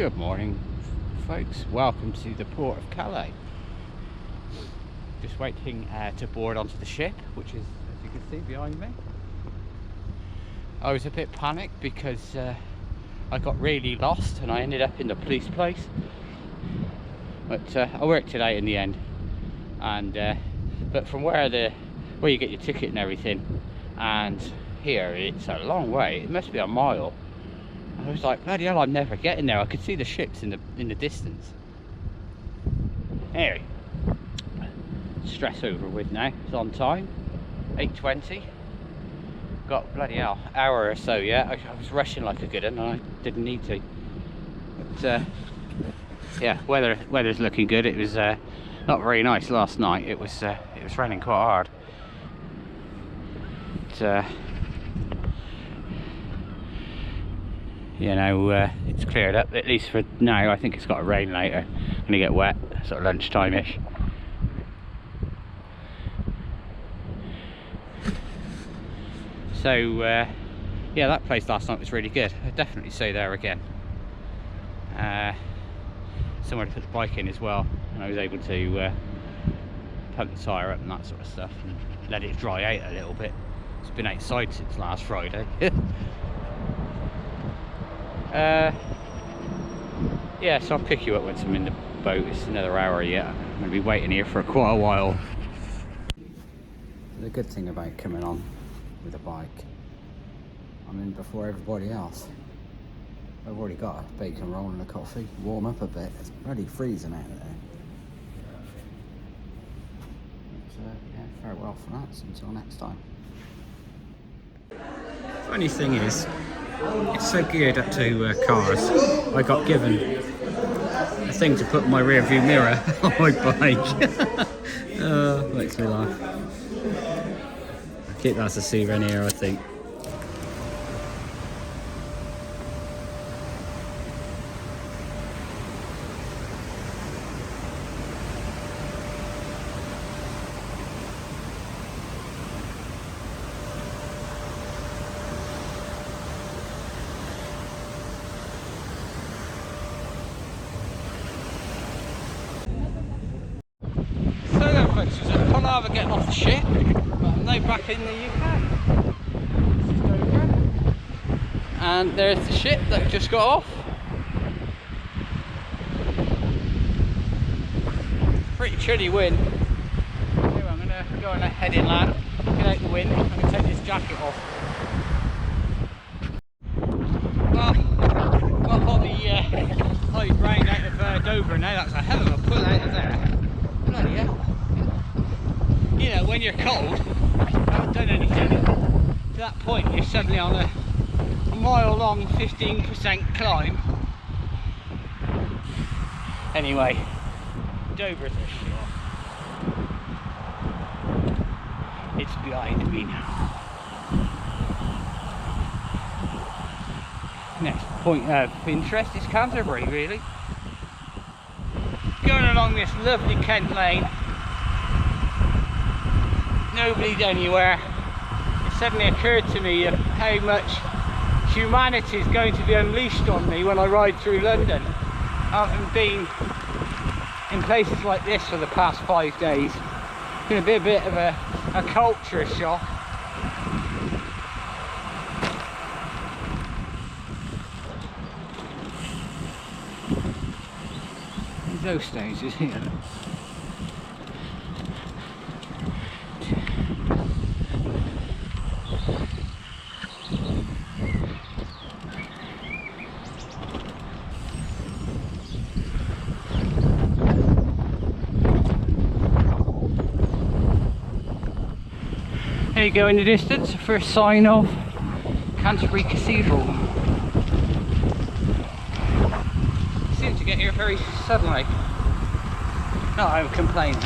Good morning, folks. Welcome to the port of Calais. Just waiting to board onto the ship, which is, as you can see behind me. I was a bit panicked because I got really lost and I ended up in the police place. But I worked it out in the end. And but from where you get your ticket and everything, and here it's a long way. It must be a mile. I was like, bloody hell, I'm never getting there. I could see the ships in the distance. Anyway, stress over with now. It's on time, 8:20. Got bloody hell, hour or so. Yeah, I was rushing like a good one, and I didn't need to. But yeah, weather's looking good. It was not very nice last night. It was raining quite hard. But, you know, it's cleared up, at least for now. I think it's got to rain later. Gonna get wet, sort of lunchtime-ish. So, yeah, that place last night was really good. I'd definitely say there again. Somewhere to put the bike in as well, and I was able to pump the tyre up and that sort of stuff, and let it dry out a little bit. It's been outside since last Friday. Yeah, so I'll pick you up once I'm in the boat. It's another hour yet. I'm going to be waiting here for quite a while. The good thing about coming on with a bike, I'm in before everybody else. I've already got a bacon roll and a coffee. Warm up a bit. It's bloody freezing out there. But, yeah, farewell for that. Until next time. Funny thing is, it's so geared up to cars. I got given a thing to put in my rear view mirror on my bike. Makes me laugh. I'll keep that as a souvenir, I think. Getting off the ship, but I'm now back in the UK. This is Dover, and there's the ship that just got off. Pretty chilly wind. Anyway, I'm going to go on a heading land, get out the wind. I'm going to take this jacket off. Well, got on the high ground out of Dover now. That's a hell of a pull out of there. Bloody hell. You know, when you're cold, haven't done anything, to that point you're suddenly on a mile long 15% climb. Anyway, Dover's a shot. It's behind me now. Next point of interest is Canterbury, really. Going along this lovely Kent lane. Nobody anywhere. It suddenly occurred to me of how much humanity is going to be unleashed on me when I ride through London. Having been in places like this for the past 5 days, it's going to be a bit of a culture shock. Those stones is here. There you go in the distance, the first sign of Canterbury Cathedral. Seemed to get here very suddenly. Not I'm complaining.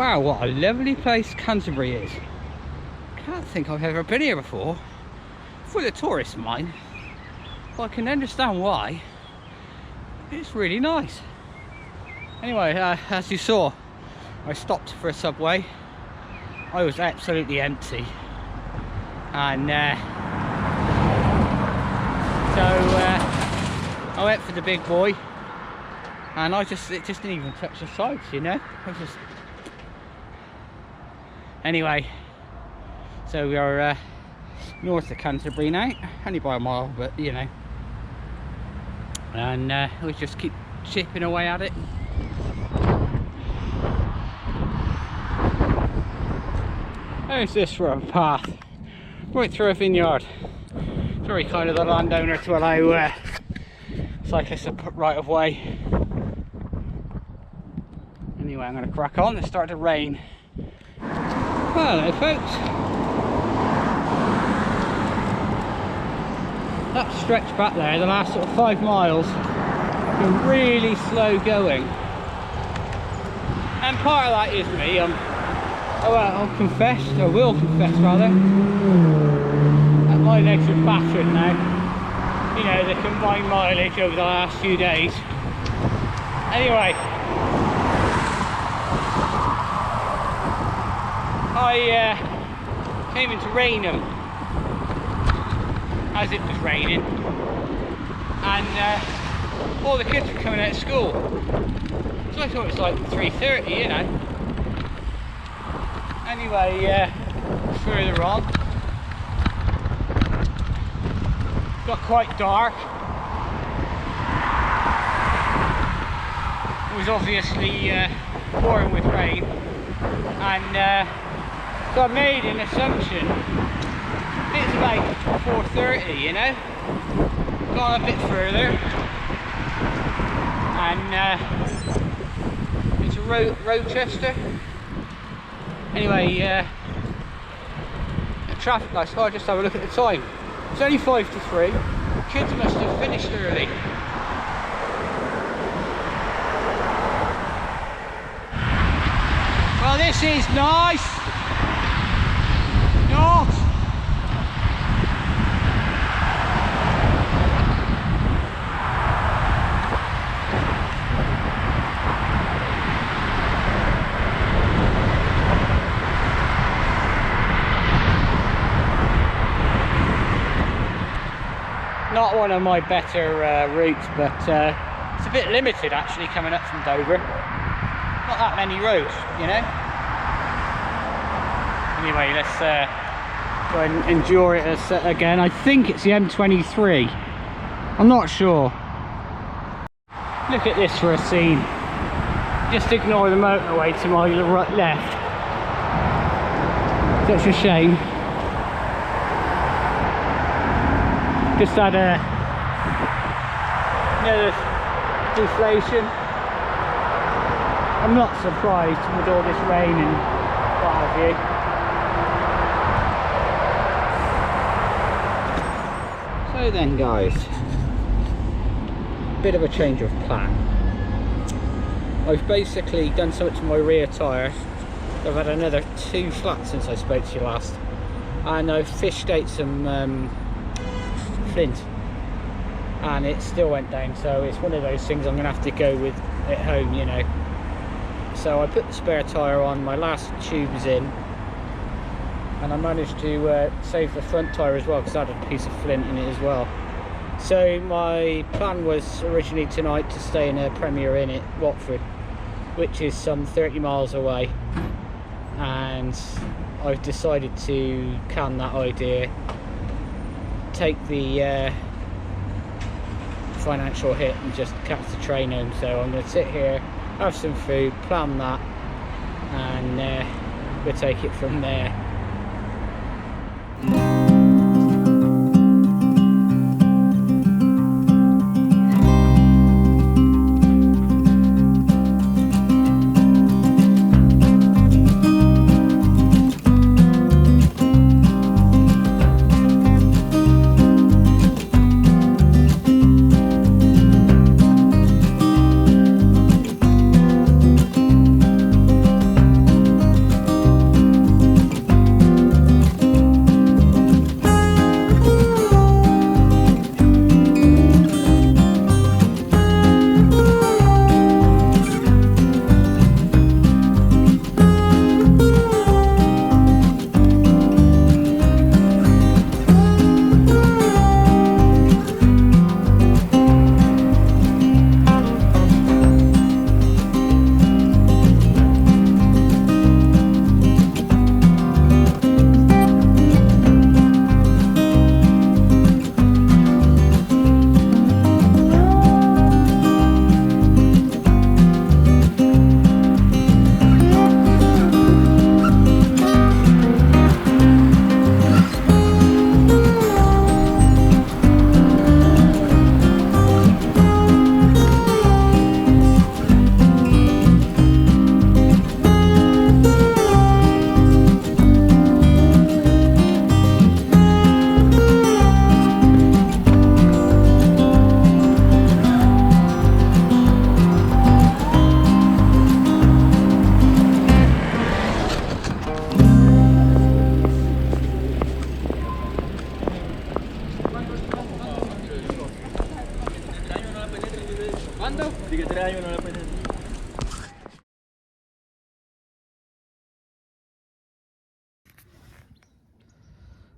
Wow, what a lovely place Canterbury is. Can't think I've ever been here before. Full of tourists, mind. But I can understand why. It's really nice. Anyway, as you saw, I stopped for a Subway. I was absolutely empty. And so I went for the big boy. And it just didn't even touch the sides, you know. Anyway, so we are north of Canterbury now, only by a mile, but you know. And we just keep chipping away at it. How's this for a path? Right through a vineyard. Very kind of the landowner to allow cyclists to put right of way. Anyway, I'm going to crack on. It's started to rain. Hello folks. That stretch back there, the last sort of 5 miles, been really slow going. And part of that is me. I'll confess, I will confess rather, that my legs are battered now. You know, the combined mileage over the last few days. Anyway, I came into Rainham as it was raining, and all the kids were coming out of school, so I thought it was like 3:30, you know. Anyway, further on, got quite dark. It was obviously pouring with rain, and so I made an assumption. It's about 4:30, you know. Gone a bit further, and it's Rochester. Anyway, the traffic lights. Oh, I'll just have a look at the time. It's only 5 to 3. Kids must have finished early. Well, this is nice. Not. Not one of my better routes, but it's a bit limited actually coming up from Dover. Not that many roads, you know. Anyway, let's go and endure it again. I think it's the M23. I'm not sure. Look at this for a scene. Just ignore the motorway to my right left. Such a shame. Just had another deflation. I'm not surprised with all this rain and what have you. So then guys, bit of a change of plan. I've basically done something to my rear tyre. I've had another 2 flats since I spoke to you last, and I've fished out some flint, and it still went down, so it's one of those things I'm gonna have to go with at home, you know. So I put the spare tyre on, my last tube's in, and I managed to save the front tyre as well, because I had a piece of flint in it as well. So my plan was originally tonight to stay in a Premier Inn at Watford, which is some 30 miles away, and I've decided to can that idea, take the financial hit and just catch the train home. So I'm going to sit here, have some food, plan that, and we'll take it from there.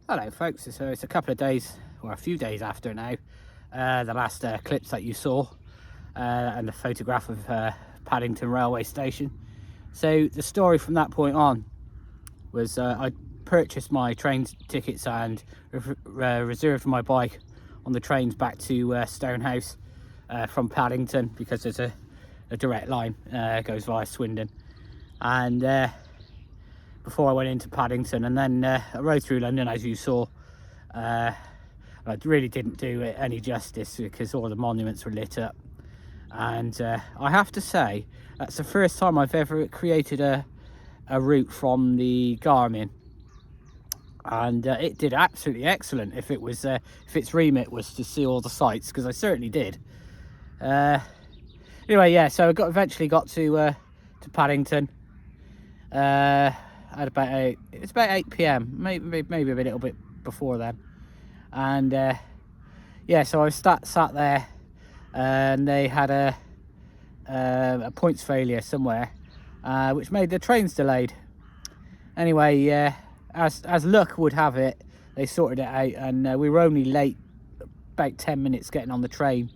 Hello folks, so it's a couple of days, or a few days after now, the last clips that you saw, and the photograph of Paddington railway station. So the story from that point on was I purchased my train tickets and reserved my bike on the trains back to Stonehouse from Paddington, because there's a direct line goes via Swindon. And before I went into Paddington, and then I rode through London, as you saw. I really didn't do it any justice because all the monuments were lit up. And I have to say, that's the first time I've ever created a route from the Garmin, and it did absolutely excellent. If it was if its remit was to see all the sights, because I certainly did. Anyway, yeah, so I eventually got to Paddington at about it was about 8 p.m, maybe a little bit before then. And yeah, so I was sat there, and they had a points failure somewhere, which made the trains delayed. Anyway, as luck would have it, they sorted it out, and we were only late about 10 minutes getting on the train,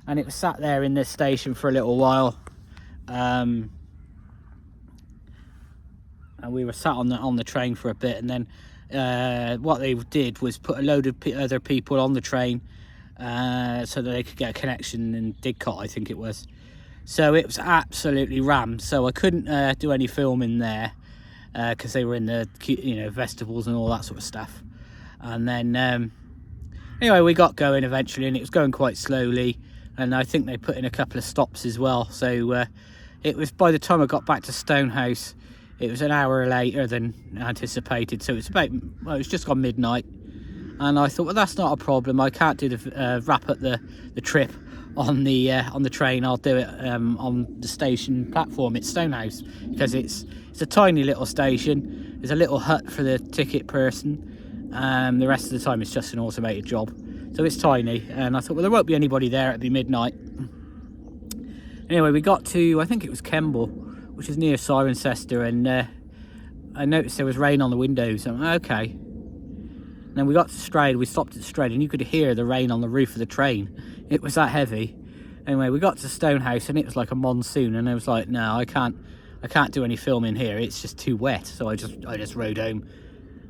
and it was sat there in this station for a little while. And we were sat on the train for a bit, and then what they did was put a load of other people on the train so that they could get a connection in Didcot, I think it was. So it was absolutely rammed, so I couldn't do any filming there because they were in the vestibules and all that sort of stuff. And then anyway, we got going eventually, and it was going quite slowly, and I think they put in a couple of stops as well. So it was, by the time I got back to Stonehouse, it was an hour later than anticipated. So it's about, well, it was just gone midnight, and I thought, well, that's not a problem. I can't do the wrap up the trip on the train. I'll do it on the station platform at Stonehouse, because it's a tiny little station. There's a little hut for the ticket person. The rest of the time it's just an automated job, so it's tiny. And I thought, well, there won't be anybody there. It'll be midnight. Anyway, we got to, I think it was Kemble, which is near Cirencester, and I noticed there was rain on the windows. I'm like, okay. And then we got to Stride. We stopped at Stride, and you could hear the rain on the roof of the train. It was that heavy. Anyway, we got to Stonehouse, and it was like a monsoon, and I was like, no, I can't do any filming here. It's just too wet. So I just rode home,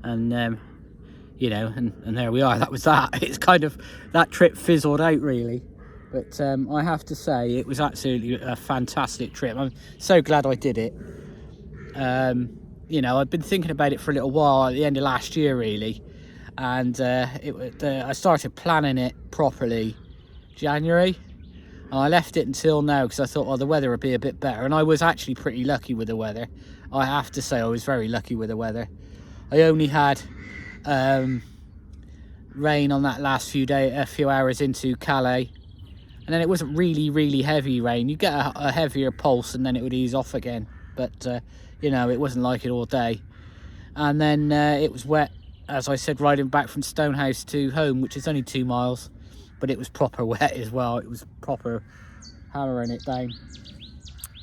and and there we are. That was that. It's kind of, that trip fizzled out really. But I have to say, it was absolutely a fantastic trip. I'm so glad I did it. I've been thinking about it for a little while, at the end of last year really, and I started planning it properly January, and I left it until now because I thought, well, the weather would be a bit better. And I was actually pretty lucky with the weather. I have to say, I was very lucky with the weather. I only had rain on that last a few hours into Calais. And then it wasn't really heavy rain. You get a heavier pulse, and then it would ease off again. But it wasn't like it all day. And then it was wet, as I said, riding back from Stonehouse to home, which is only 2 miles. But it was proper wet as well. It was proper hammering it down.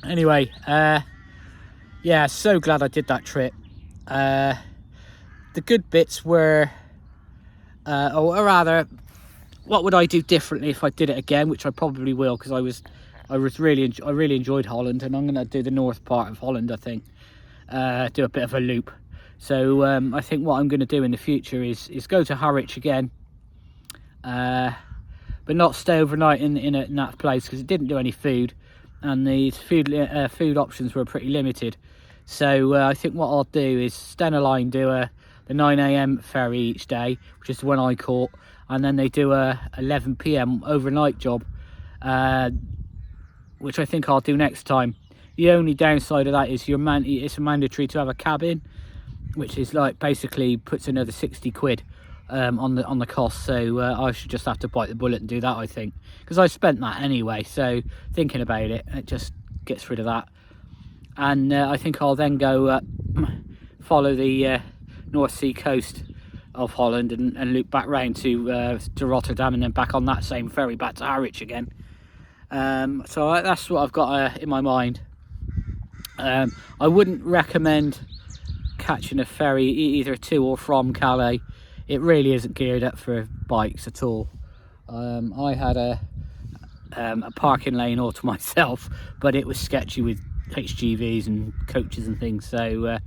Anyway, yeah, so glad I did that trip. The good bits were, or rather, what would I do differently if I did it again, which I probably will, because I really enjoyed Holland, and I'm going to do the north part of Holland, I think, do a bit of a loop. So I think what I'm going to do in the future is go to Harwich again, but not stay overnight in that place, because it didn't do any food, and the food options were pretty limited. So I think what I'll do is Stena Line do the 9 AM ferry each day, which is the one I caught, and then they do a 11 PM overnight job, which I think I'll do next time. The only downside of that is it's mandatory to have a cabin, which is like basically puts another 60 quid on the cost. So I should just have to bite the bullet and do that, I think, because I spent that anyway. So thinking about it, it just gets rid of that. And I think I'll then go follow the North Sea coast of Holland and loop back round to Rotterdam, and then back on that same ferry back to Harwich again. So that's what I've got in my mind. I wouldn't recommend catching a ferry either to or from Calais. It really isn't geared up for bikes at all. I had a parking lane all to myself, but it was sketchy with HGVs and coaches and things, so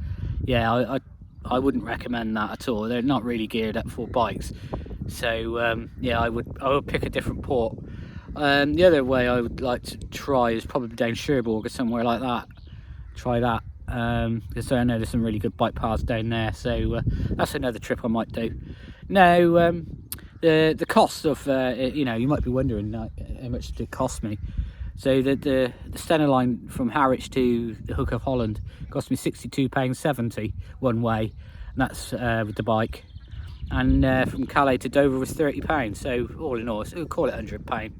yeah, I wouldn't recommend that at all. They're not really geared up for bikes, so yeah, I would pick a different port. The other way I would like to try is probably down Cherbourg or somewhere like that. Try that, because I know there's some really good bike paths down there, so that's another trip I might do. Now, the cost of you know, you might be wondering how much did it cost me. So the Stena line from Harwich to the Hook of Holland cost me £62.70 one way, and that's with the bike, and from Calais to Dover was £30. So all in all, we'll call it £100.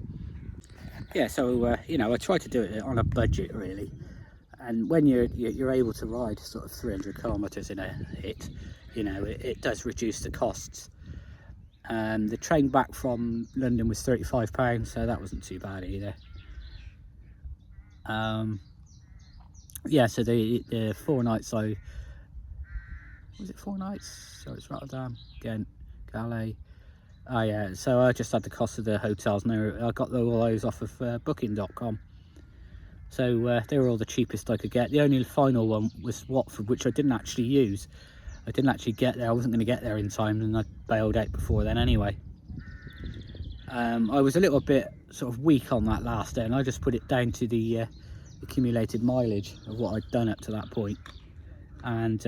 Yeah, so you know, I try to do it on a budget really, and when you're able to ride sort of 300 kilometres in a hit, you know, it does reduce the costs. The train back from London was £35, so that wasn't too bad either. Yeah, so the 4 nights, was it 4 nights? So it's Rotterdam, Ghent, Calais. Oh yeah, so I just had the cost of the hotels. Now I got all those off of booking.com. So they were all the cheapest I could get. The only final one was Watford, which I didn't actually use. I didn't actually get there. I wasn't going to get there in time, and I bailed out before then anyway. I was a little bit sort of weak on that last day, and I just put it down to the accumulated mileage of what I'd done up to that point, and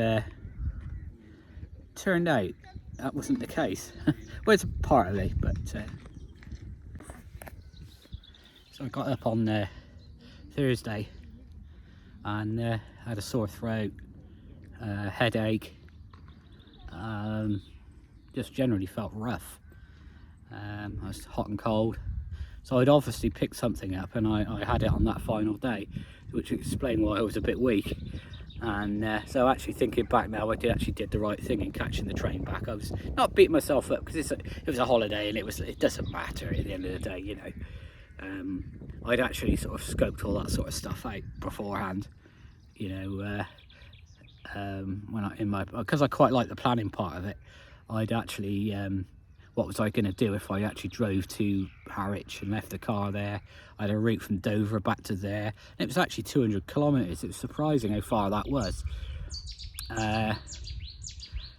turned out that wasn't the case. Well, it's partly, but so I got up on Thursday and had a sore throat, headache, just generally felt rough. I was hot and cold, so I'd obviously picked something up, and I had it on that final day, which explained why I was a bit weak. And so actually thinking back now, I did the right thing in catching the train back. I was not beating myself up, because it was a holiday, and it doesn't matter at the end of the day, you know. I'd actually sort of scoped all that sort of stuff out beforehand, you know, because I quite like the planning part of it. I'd actually what was I going to do if I actually drove to Harwich and left the car there? I had a route from Dover back to there, and it was actually 200 kilometres. It was surprising how far that was.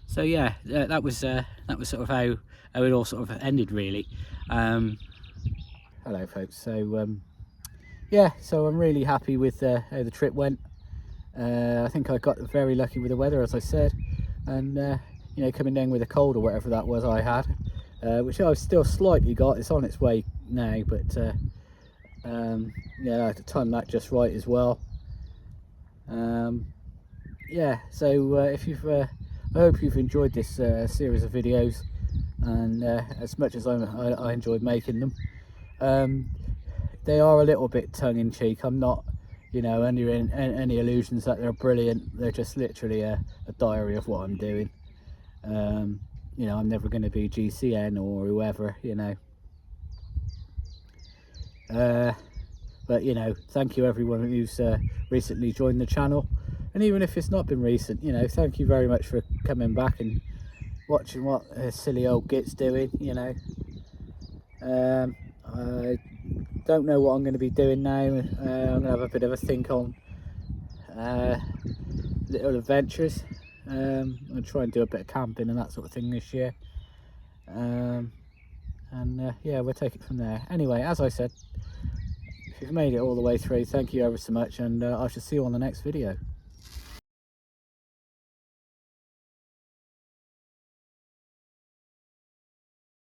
So yeah, that was sort of how it all sort of ended really. Hello folks. So yeah, so I'm really happy with how the trip went. I think I got very lucky with the weather, as I said, and you know, coming down with a cold or whatever that was I had, which I've still slightly got. It's on its way now, but yeah, I had to time that just right as well. Yeah, so if you've I hope you've enjoyed this series of videos, and as much as I enjoyed making them. They are a little bit tongue-in-cheek. I'm not, you know, under any illusions that they're brilliant. They're just literally a diary of what I'm doing. You know, I'm never going to be GCN or whoever, you know. But you know, thank you everyone who's recently joined the channel, and even if it's not been recent, you know, thank you very much for coming back and watching what silly old Git's doing, you know. I don't know what I'm going to be doing now. I'm going to have a bit of a think on little adventures. I'll try and do a bit of camping and that sort of thing this year, and yeah, we'll take it from there. Anyway, as I said, if you've made it all the way through, thank you ever so much, and I shall see you on the next video.